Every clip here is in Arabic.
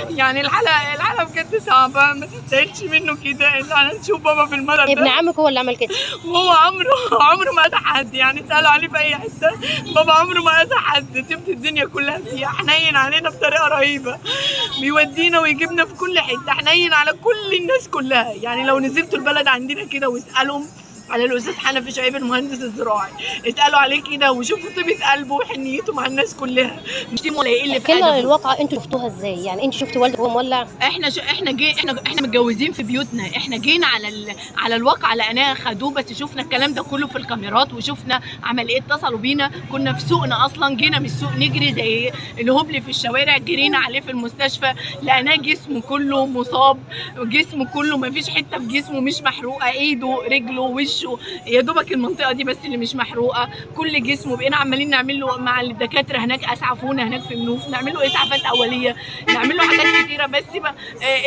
يعني الحالة بجد صعبة، ما تستاهلش منه كده إن احنا نشوف بابا في المرض ابن ده. عمك هو اللي عمل كده؟ وهو عمره ما أذى حد، يعني اسألوا عليه في أي حتة، بابا عمره ما أذى حد، سبت الدنيا كلها فيه، حنين علينا بطريقة رهيبة، بيودينا ويجيبنا في كل حتة، حنين على كل الناس كلها. يعني لو نزلتوا البلد عندنا كده واسألهم على الأستاذ حنفي شعيب المهندس الزراعي، اسألوا عليه كده وشوفوا طيبة قلبه وحنيته مع الناس كلها، مش ولا يقل في احكي لنا أدبه. الواقعة، انتوا شفتوها ازاي؟ يعني انت شفتي والدك وهو مولع؟ احنا متجوزين في بيوتنا، احنا جينا على الواقع لقيناه خدوه، بس شفنا الكلام ده كله في الكاميرات، وشفنا عمل ايه، اتصلوا بينا، كنا في سوقنا اصلا، جينا من السوق نجري زي الهبل في الشوارع، جرينا عليه في المستشفى، لقيناه جسمه كله مصاب، جسمه كله ما فيش حته في جسمه مش محروقه، ايده رجله وشه، يا دوبك المنطقه دي بس اللي مش محروقه، كل جسمه. بقينا عمالين نعمل له مع الدكاتره هناك، اسعفونا هناك في منوف، نعمل له اسعافات اوليه، نعمل له حاجات كتيره، بس بقى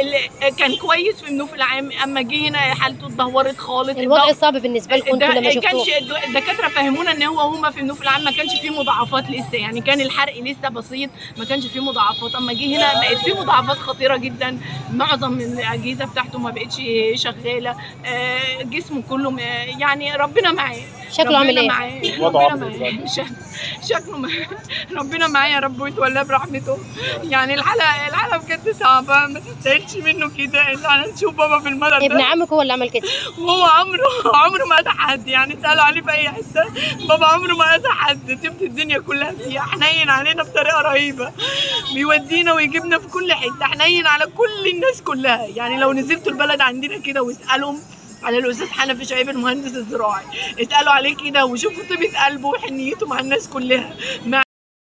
اللي كان كويس في منوف العام، اما جه هنا حالته اتدهورت خالص. الوضع صعب بالنسبة لكم انتوا لما شفتوه؟ كانش الدكاتره فهمونا ان هما في منوف العام ما كانش فيه مضاعفات لسه، يعني كان الحرق لسه بسيط، ما كانش فيه مضاعفات. اما جه هنا بقت فيه مضاعفات خطيره جدا، معظم الاجهزه بتاعته ما بقتش شغاله، جسمه كله يعني ربنا معاه. شكله عامل ايه؟ ربنا معاه شكله ربنا معاه يا رب ويتولاه برحمته. يعني الحالة بجد صعبة، ما تستاهلش منه كده إن احنا نشوف بابا في المرض ده. ابن عمك هو اللي عمل كده؟ وهو عمره ما أذى حد، يعني اسألوا عليه في أي حتة، بابا عمره ما أذى حد، سبت الدنيا كلها فيه، حنين علينا بطريقة رهيبة، بيودينا ويجيبنا في كل حتة، حنين على كل الناس كلها. يعني لو نزلتوا البلد عندنا كده واسألهم على الأستاذ حنفي شعيب المهندس الزراعي، اسألوا عليه كده وشوفوا طيبة قلبه وحنيته مع الناس كلها.